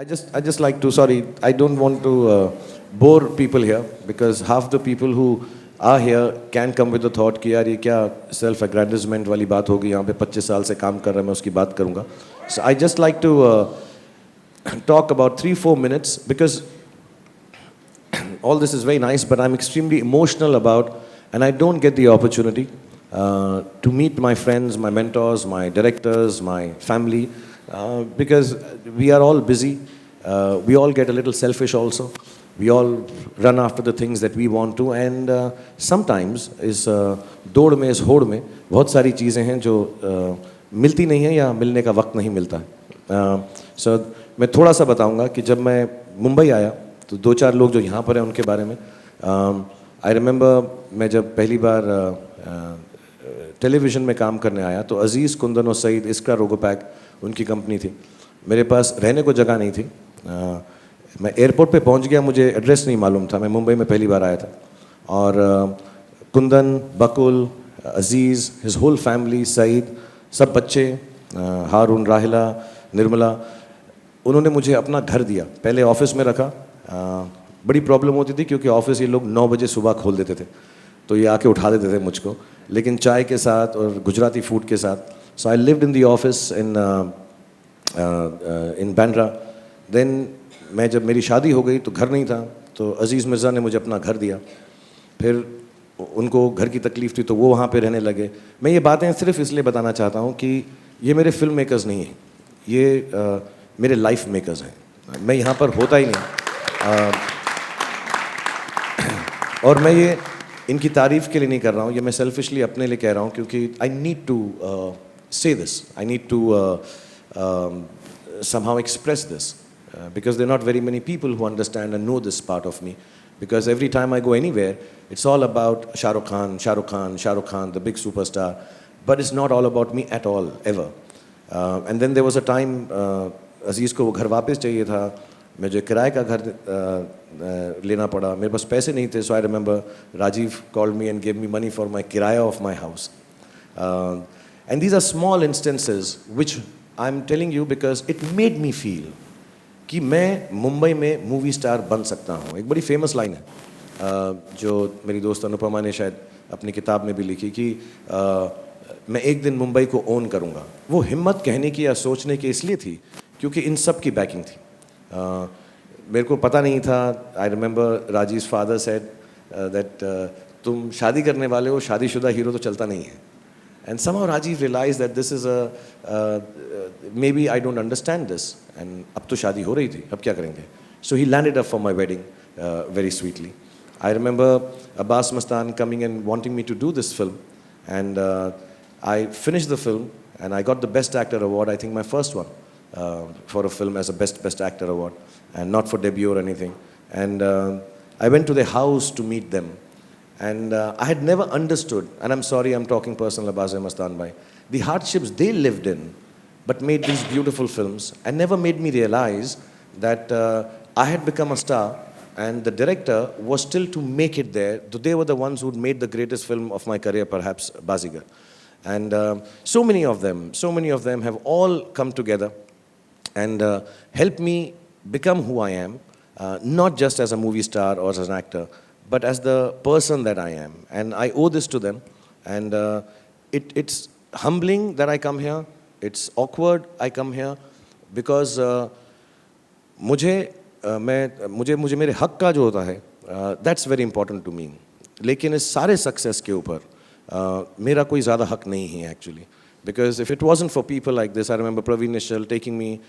I just like to, sorry, I don't want to bore people here because half the people who are here can come with the thought कि यार ये क्या self aggrandizement वाली बात होगी, यहाँ पे 25 साल से काम कर रहा मैं उसकी बात करूँगा. So I just like to talk about 3-4 minutes because all this is very nice, but I'm extremely emotional about, and I don't get the opportunity to meet my friends, my mentors, my directors, my family, because we are all busy. We all get a little selfish also. We all run after the things that we want to, and sometimes इस दौड़ में, इस होड़ में बहुत सारी चीज़ें हैं जो मिलती नहीं हैं या मिलने का वक्त नहीं मिलता है. So मैं थोड़ा सा बताऊंगा कि जब मैं मुंबई आया तो 2-4 लोग जो यहाँ पर हैं उनके बारे में. आई रिमेंबर मैं जब पहली बार टेलीविज़न में काम करने आया तो अजीज़, कुंदन और सईद, इस्का रोगोपैक उनकी कंपनी थी. मेरे पास रहने को जगह नहीं थी. मैं एयरपोर्ट पे पहुंच गया, मुझे एड्रेस नहीं मालूम था. मैं मुंबई में पहली बार आया था और कुंदन, बकुल, अजीज़, हिज होल फैमिली, सईद, सब बच्चे, हारून, राहिला, निर्मला, उन्होंने मुझे अपना घर दिया. पहले ऑफिस में रखा. बड़ी प्रॉब्लम होती थी क्योंकि ऑफिस ये लोग 9 बजे सुबह खोल देते थे, तो ये आके उठा देते थे मुझको, लेकिन चाय के साथ और गुजराती फूड के साथ. So I lived in the office in Bandra. Then मैं जब मेरी शादी हो गई तो घर नहीं था, तो अजीज़ मिर्ज़ा ने मुझे अपना घर दिया. फिर उनको घर की तकलीफ़ थी तो वो वहाँ पे रहने लगे. मैं ये बातें सिर्फ इसलिए बताना चाहता हूँ कि ये मेरे फिल्म मेकर्स नहीं हैं, ये मेरे लाइफ मेकर्स हैं. मैं यहाँ पर होता ही नहीं. और मैं ये इनकी तारीफ़ के लिए नहीं कर रहा हूँ, ये मैं सेल्फिशली अपने लिए कह रहा हूँ क्योंकि I need to say this. I need to somehow express this because there are not very many people who understand and know this part of me. Because every time I go anywhere, it's all about Shah Rukh Khan, Shah Rukh Khan, Shah Rukh Khan, the big superstar. But it's not all about me at all, ever. And then there was a time, अजीज़ को वो घर वापस चाहिए था. मुझे किराए का घर लेना पड़ा. मेरे पास पैसे नहीं थे. So I remember Rajiv called me and gave me money for my kiraya of my house. And these are small instances which I'm telling you because it made me feel कि मैं मुंबई में मूवी स्टार बन सकता हूँ. एक बड़ी famous line है जो मेरी दोस्त अनुपमा ने शायद अपनी किताब में भी लिखी कि मैं एक दिन मुंबई को ओन करूँगा. वो हिम्मत कहने की या सोचने की इसलिए थी क्योंकि इन सब की बैकिंग थी. मेरे को पता नहीं था. I remember Rajiv father said that तुम शादी करने वाले हो, शादीशुदा हीरो तो चलता नहीं है. And somehow Rajiv realized that this is maybe I don't understand this. And अब तो शादी हो रही थी, अब क्या करेंगे? So he landed up for my wedding very sweetly. I remember Abbas Mastan coming and wanting me to do this film, and I finished the film and I got the Best Actor award. I think my first one for a film as a Best Actor award, and not for debut or anything. And I went to their house to meet them. And I had never understood, and I'm sorry I'm talking personal, Abbas Mastan bhai, the hardships they lived in, but made these beautiful films, and never made me realize that I had become a star, and the director was still to make it there. They were the ones who'd made the greatest film of my career, perhaps, Bazigar. And so many of them have all come together and helped me become who I am, not just as a movie star or as an actor, but as the person that I am. And I owe this to them. And it's humbling that I come here. It's awkward I come here because मुझे मेरे हक का जो होता है that's very important to me. लेकिन इस सारे सक्सेस के ऊपर मेरा कोई ज़्यादा हक नहीं है actually. Because if it wasn't for people like this, I remember Praveen Nishal taking me,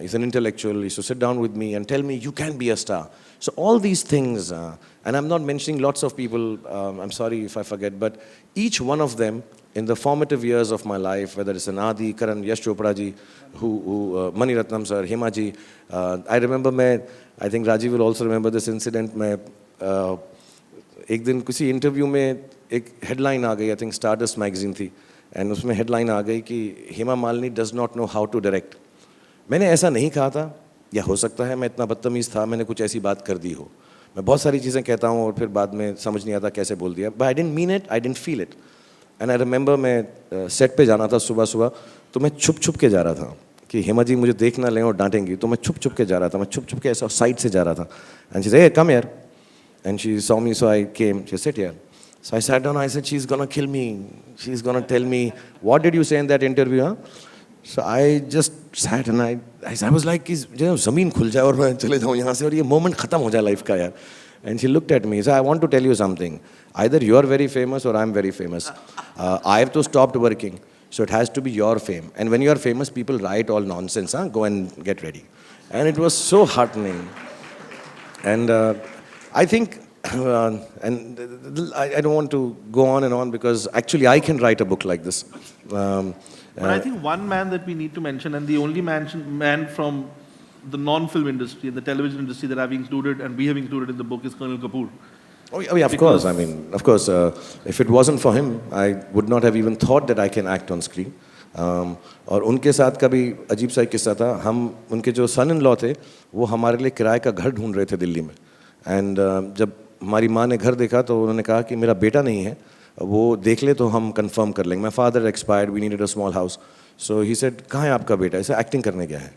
he's an intellectual, he used to sit down with me and tell me, you can be a star. So all these things, and I'm not mentioning lots of people, I'm sorry if I forget, but each one of them in the formative years of my life, whether it's an Adi, Karan, Yash Chopra ji, Mani Ratnam sir, Hema ji, I remember I think Rajiv will also remember this incident, एक दिन किसी interview में एक headline आ गई, I think Stardust magazine थी, and उसमें headline आ गई कि Hema Malini does not know how to direct. मैंने ऐसा नहीं कहा था, या हो सकता है मैं इतना बदतमीज़ था, मैंने कुछ ऐसी बात कर दी हो. मैं बहुत सारी चीज़ें कहता हूँ और फिर बाद में समझ नहीं आता कैसे बोल दिया. But I didn't mean it, I didn't feel it. And I remember मैं सेट पे जाना था सुबह सुबह, तो मैं छुप छुप के जा रहा था कि हेमा जी मुझे देख ना लें और डांटेंगी, तो मैं छुप छुप के जा रहा था, मैं छुप छुप के ऐसा साइड से जा रहा था. And she said, "Hey, come here." And she saw me, so I came. She said, "Sit here." So I sat down. I said, "She's gonna kill me. She's gonna tell me, what did you say in that interview, huh?" So I just sat and I was like, कि जो ज़मीन खुल जाए और मैं चले जाऊँ यहाँ से और ये moment खत्म हो जाए life का यार. And she looked at me. So I want to tell you something. Either you are very famous or I'm very famous. I have to stop working. So it has to be your fame. And when you are famous, people write all nonsense. Huh? Go and get ready. And it was so heartening. And I think, and I don't want to go on and on because actually I can write a book like this. But I think one man that we need to mention, and the only man from the non-film industry and the television industry that I've included and we have included in the book is Colonel Kapoor. Oh yeah, of course. I mean, of course, if it wasn't for him, I would not have even thought that I can act on screen. और उनके साथ का भी अजीब सा एक किस्सा था. हम उनके जो सन इन लॉ थे वो हमारे लिए किराए का घर ढूंढ रहे थे दिल्ली में. एंड जब हमारी माँ ने घर देखा तो उन्होंने कहा कि मेरा बेटा नहीं है, वो देख ले तो हम कंफर्म कर लेंगे. My father expired, we needed a small house. So he said, कहाँ है आपका बेटा? ऐसे एक्टिंग करने गया है.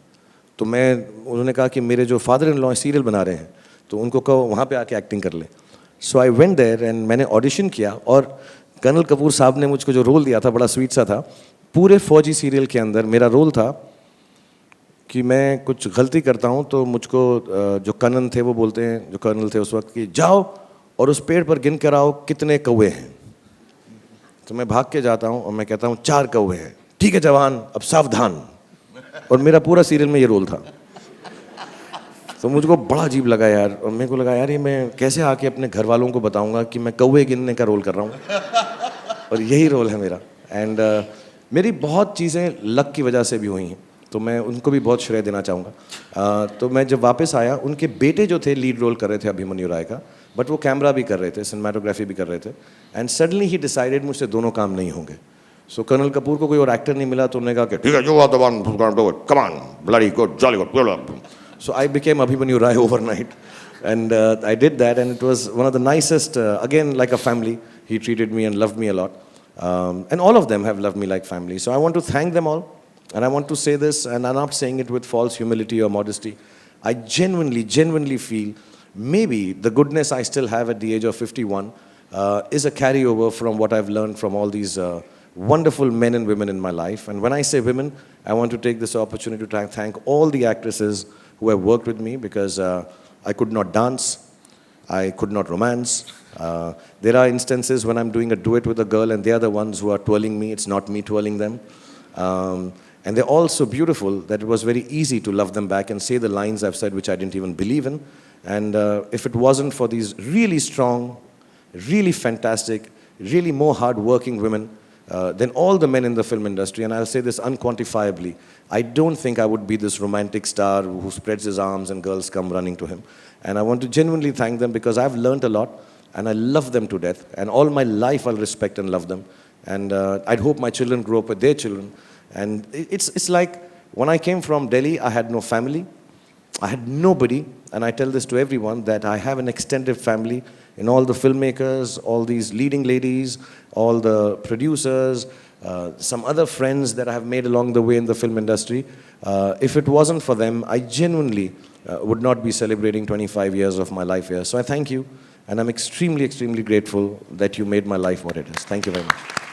तो उन्होंने कहा कि मेरे जो फादर इन लॉ सीरियल बना रहे हैं तो उनको कहो वहाँ पे आके एक्टिंग कर ले. सो आई वेंट देयर एंड मैंने ऑडिशन किया और कर्नल कपूर साहब ने मुझको जो रोल दिया था बड़ा स्वीट सा था. पूरे फौजी सीरियल के अंदर मेरा रोल था कि मैं कुछ गलती करता हूँ तो मुझको जो कर्नल थे वो बोलते हैं, जो कर्नल थे उस वक्त, कि जाओ और उस पेड़ पर गिन कर आओ कितने कौवे हैं. तो मैं भाग के जाता हूँ और मैं कहता हूँ 4 कौवे हैं. ठीक है जवान, अब सावधान. और मेरा पूरा सीरियल में ये रोल था. तो मुझको बड़ा अजीब लगा यार, और मेरे को लगा यार ये मैं कैसे आके अपने घर वालों को बताऊंगा कि मैं कौवे गिनने का रोल कर रहा हूँ और यही रोल है मेरा. एंड मेरी बहुत चीज़ें लक की वजह से भी हुई हैं, तो मैं उनको भी बहुत श्रेय देना चाहूँगा. तो मैं जब वापस आया, उनके बेटे जो थे लीड रोल कर रहे थे अभिमन्यु राय का, बट वो कैमरा भी कर रहे थे, सिनेमाटोग्राफी भी कर रहे थे. एंड सडनली ही डिसाइडेड मुझसे दोनों काम नहीं होंगे. सो कर्नल कपूर को कोई और एक्टर नहीं मिला तो उन्होंने कहा कि ठीक है, जो are the one, come on, bloody good, jolly good. So I became Abhimanyu Rai overnight, and I did that, and it was one of the nicest. Again, like a family, he treated me and loved me a lot, and all of them have loved me like family. So I want to thank them all, and I want to say this, and I'm not saying it with false humility or modesty. I genuinely feel maybe the goodness I still have at the age of 51 is a carryover from what I've learned from all these wonderful men and women in my life. And when I say women, I want to take this opportunity to thank all the actresses who have worked with me, because I could not dance, I could not romance. There are instances when I'm doing a duet with a girl and they are the ones who are twirling me, it's not me twirling them. And they're all so beautiful that it was very easy to love them back and say the lines I've said which I didn't even believe in. And if it wasn't for these really strong, really fantastic, really more hard-working women than all the men in the film industry, and I'll say this unquantifiably, I don't think I would be this romantic star who spreads his arms and girls come running to him. And I want to genuinely thank them because I've learned a lot and I love them to death. And all my life I'll respect and love them. And I'd hope my children grow up with their children. And it's like when I came from Delhi, I had no family. I had nobody. And I tell this to everyone that I have an extended family in all the filmmakers, all these leading ladies, all the producers, some other friends that I have made along the way in the film industry. If it wasn't for them, I genuinely would not be celebrating 25 years of my life here. So I thank you, and I'm extremely grateful that you made my life what it is. Thank you very much.